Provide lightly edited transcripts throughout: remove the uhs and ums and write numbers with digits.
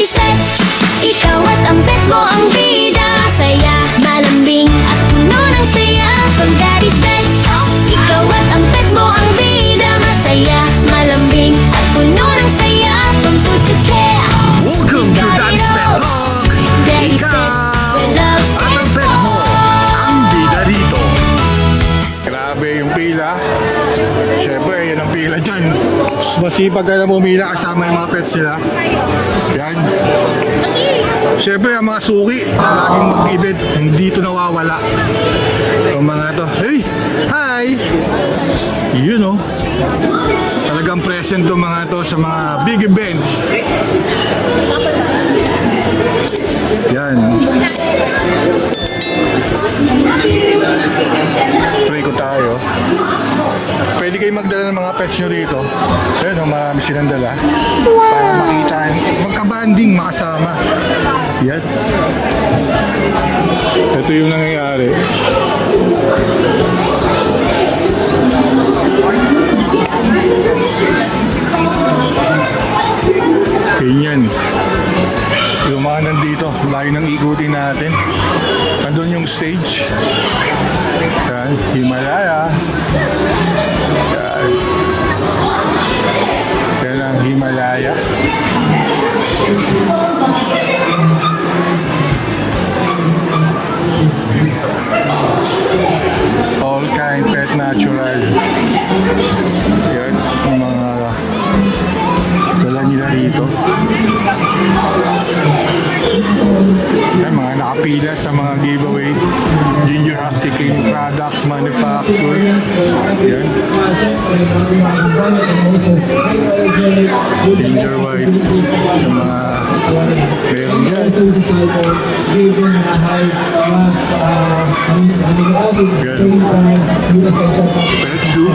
Daddy's pet. Ikaw at ang pet mo ang bida. Saya, malambing at puno ng saya. From Daddy's pet. Ikaw at ang pet mo ang bida. Masaya, malambing at puno ng saya. From food to care. Welcome to Daddy's Pet Talk! Daddy's pet, where love At ang stands pet mo, tall. ang bida rito. Grabe yung pila. Siyempre, yan ang pila dyan. Masipag ka na pumila kasama yung mga pets nila. Yan. Siyempre, ang mga suki na laging mag-event, hindi ito nawawala. Yung mga to, hey! Hi! You know, talagang present to mga to sa mga big event. Yan. Try ko tayo. Pwede kayo magdala ng mga pets nyo rito. Ayan, marami silang dala. Para makita, magka-banding, makasama. Yan. Ito yung nangyayari. Ganyan. Yung mga nandito, layo ng ikutin natin. Nandun yung stage. Yan, Himalaya. Yan. Yan ang Himalaya. All kind pet natural. Yan, yung mga dala nila rito. Yan, mga nakapila sa mga giveaway. Ginger Husky Cream Products Manufacturer. Yan. Ginger White. Sa mga meron yan. Pet soup.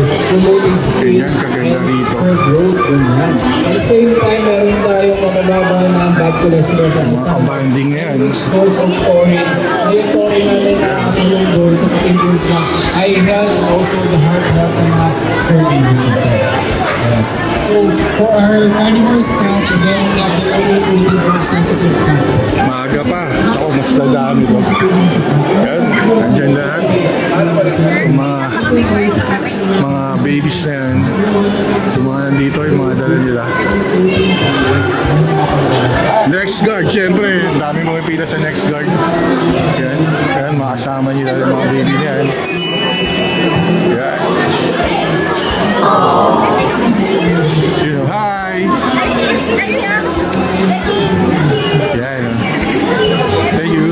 Ganyan, kaganda rito. At the same time, meron tayong mababa ng bad cholesterol sa Mga kasama. kabanding na yan. Source of taurine. Yung taurine natin na ating goal sa pag-improve ng eye health, also the heart health ng mga fur babies natin. Ayan. So, for our carnivorous catch, again, we have the only 18 sensitive cats. Maaga pa. Ako, mas dadami to. Yan, nandyan lahat. Yung mga babies na yan. Yung mga nandito, yung mga dala nila. Next guard, syempre, ang dami mga pila sa next guard. Yan, yan, makasama nila yung mga baby na yan. Yan. You know, hi! Yan. Thank you.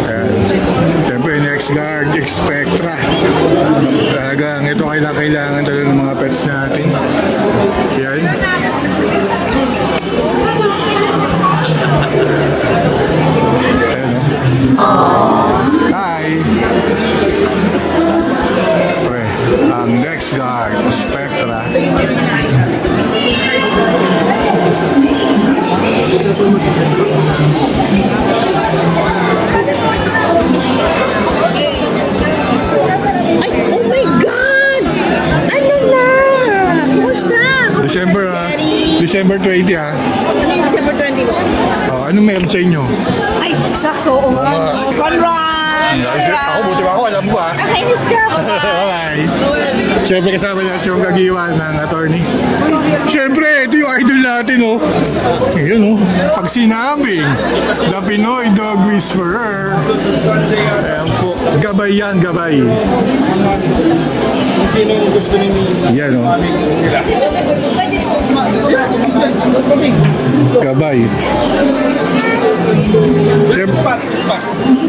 Yan. Siyempre, next guard, Expectra. Talagang ito kailangan talaga ng mga pets natin. Yan. Ayan, hi! Pre, ang next guard, Spectra. Ay, oh my God! Ano na? Kumusta? December 20 ha. Ano yung December 21? Oh, anong meron sa inyo? Ay, shucks, oo nga. no. Conrad! Ako, buti ba ako, alam ko ha. Nakainis ka ba? Bye. Siyempre kasama niya si Kagiwan ng attorney. Siyempre, ito yung idol natin, oh. Ayan, oh. Pag sinabing, The Pinoy Dog Whisperer. Ayan po. Gabay yan, gabay. Yan, oh. Gabay. Siyempre,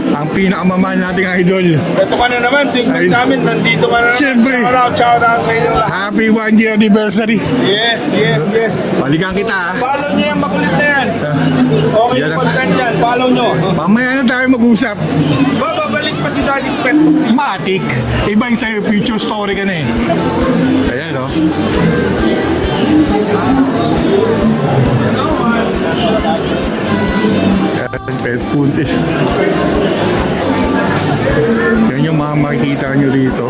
ang pinakamamahal nating idol. Ito ka na naman, tingnan Ay. namin, nandito ka na naman. Siyempre. Shout out sa inyo lahat. Happy 1 year anniversary. Yes, yes, yes. Balikan kita, ha. Follow nyo yan, makulit na yan. Okay Yan yung ang- content yan, follow nyo. Mamaya na tayo mag-usap. Babalik pa si Daddy's Pet. Matik. Iba yung sa'yo, future story ka na eh. Ayan, oh. Ayan, pet food. Yan yung mga makikita nyo rito.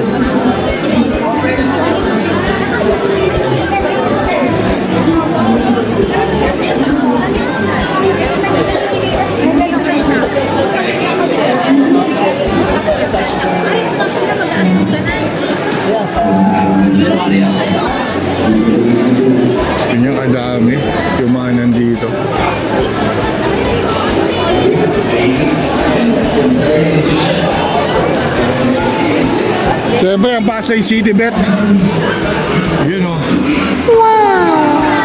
Pasay City Bet. Yun o.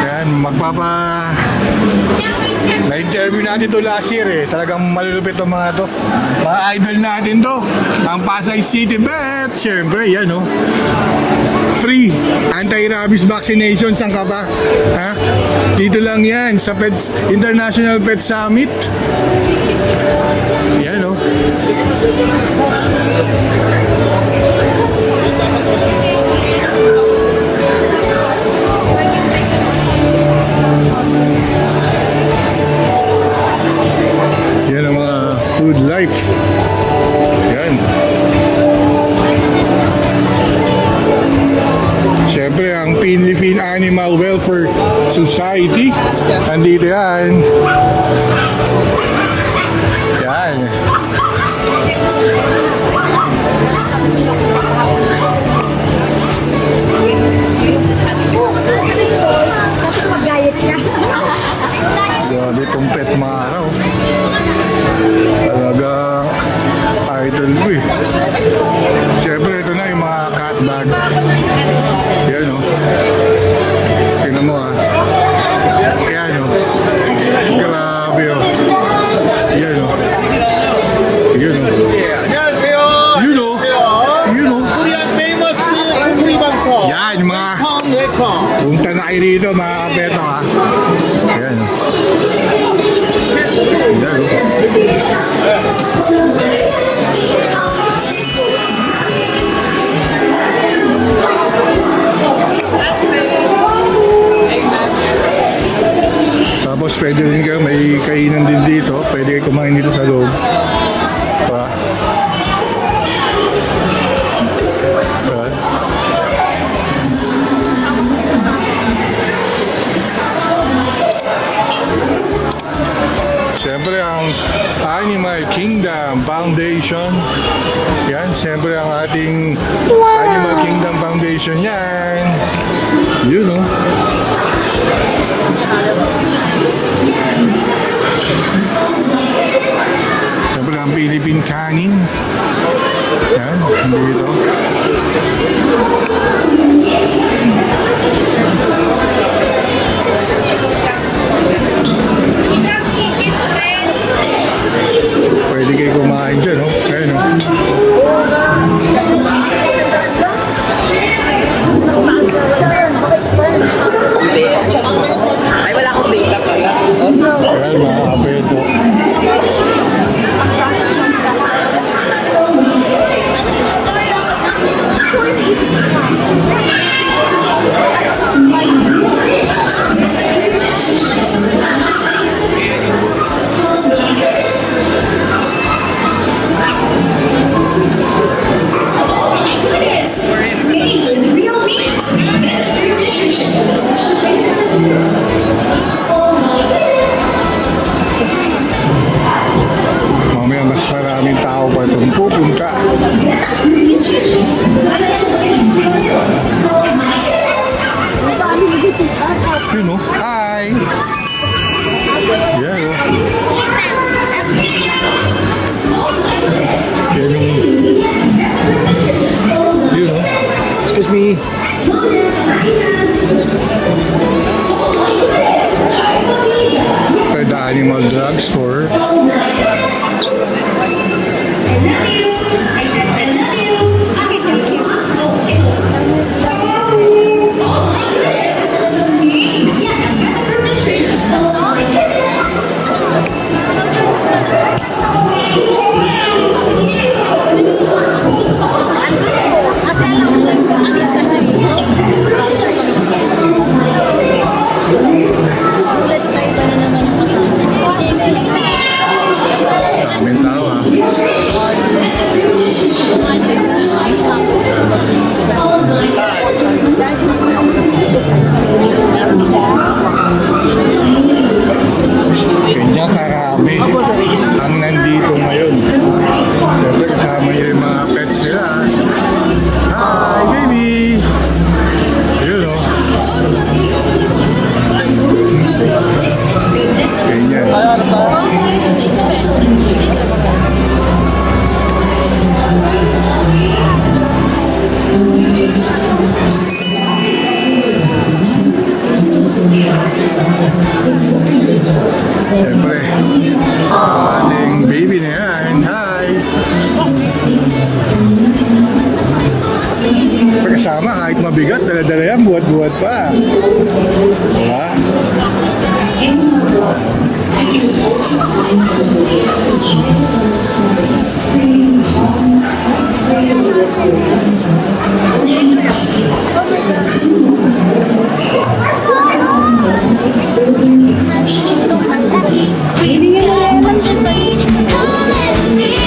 Yan, na-interview natin to last year eh. Talagang malulupit to mga to. Mga idol natin to. Ang Pasay City Bet. Siyempre, yan o. Free anti-rabies vaccination. Saan ka ba? Ha? Dito lang yan sa Pets, International Pet Summit. Yan o. Yan ang mga food life. Yan. Siyempre, ang Philippine Animal Welfare Society. Andito yan. Yan. Grabe itong pet mga araw. Talaga idol ko eh. Siyempre, ito na yung mga cat bag. Yan o. Tingnan mo ah. Yan o. Grabe o. Yan o. Yun o. 안녕하세요. Yun o. Yun o. Korean famous Sungri Bangso. Yan mga. welcome. Punta na kayo dito mga kapeto ha. Yan o. Yan o. Tapos pwede rin kayo, may kainan din dito. Pwede kayo kumain dito sa loob. Pa. Yan. Siyempre ang Animal Kingdom Foundation. Yan, siyempre ang ating Animal Kingdom Foundation yan. Yun o. Siyempre ang Philippine Canin. Yan, dito. Pwede kayo kumain dyan, no? Ayun, no? Ay, wala akong data pala. Ayan, mga kapeto. Mamaya mas maraming tao pa itong pupunta. Yun o. Hi! Yan o. Yan yung... Yun o. Excuse me. By the Animal Drug Store. Diba? Maliit o malaki, we've got much to need. Come and see.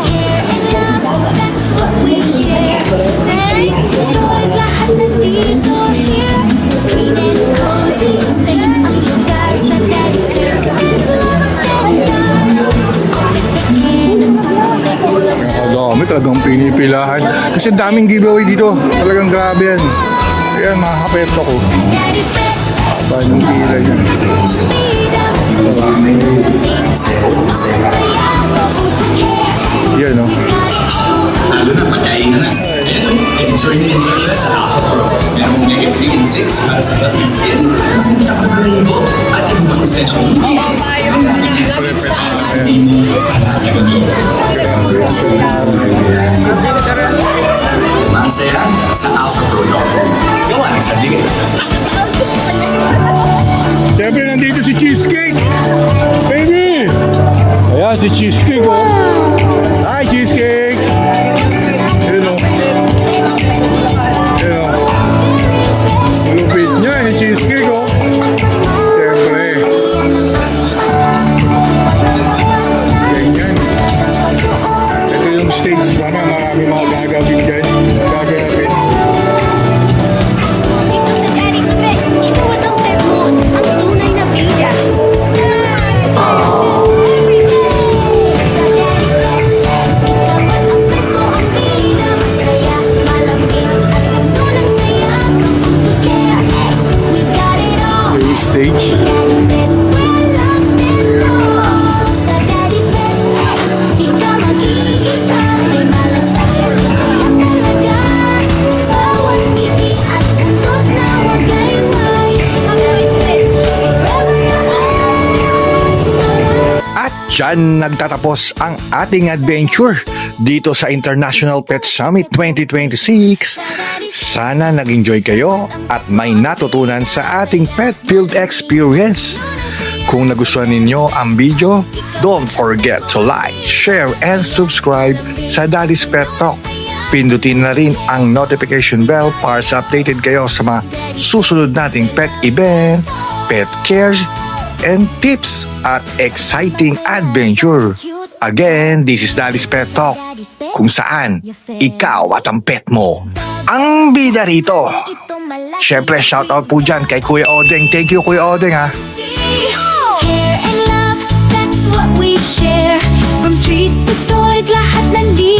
Care and love, that's what we share. Friends, toys, lahat nandito here. Clean and cozy, safe ang lugar sa Daddy's Pet. Love ang saya. Care ng tunay, full of Dami talagang pinipilahan. Kasi daming giveaway dito. Talagang grabe yan. Ayan, mga kapetto ko. Daddy's Pet. Paano pila yan? Yan, no? Lalo na pagkain na. Ayan, enjoy na enjoy na sa Alpha Pro. Merong Omega 3 and 6 para sa healthy skin. Napakalibo at yung mga essential ingredients. Hindi mo Mansaya sa Alpha Pro Coffee. Gawa ng sabigay. Siyempre, nandito si Cheesecake! Baby! Ayan, si Cheesecake, oh. Hi, Cheesecake! Yun, oh. Yun, oh. Lupit niya, si Cheesecake, oh. Siyempre. Ganyan. Ito yung stage pa na marami mga gagawin dyan. Gagawin. Dito sa Daddy's Pet, ikaw at ang pet mo, ang tunay na bida. Sa Daddy's Pet, ikaw at ang pet mo ang bida. Masaya, malambing, at puno ng saya. Come together, we've got it all. Yung stage. Daddy's Pet, where love stands tall. Sa Daddy's Pet, di ka mag-iisa. May malasakit, masaya talaga. Bawat ngiti at untot na wagayway. Daddy's Pet, forever yours. At dyan nagtatapos ang ating adventure dito sa International Pet Summit 2026. Sana nag-enjoy kayo at may natutunan sa ating pet-filled experience. Kung nagustuhan ninyo ang video, don't forget to like, share, and subscribe sa Daddy's Pet Talk. Pindutin na rin ang notification bell para sa updated kayo sa mga susunod nating pet event, pet cares, and tips at exciting adventure. Again, this is Daddy's Pet Talk, kung saan ikaw at ang pet mo ang bida rito. Siyempre, shoutout po dyan kay Kuya Odeng. Thank you, Kuya Odeng, ha. Care and love, that's what we share. From treats to toys, lahat nandito.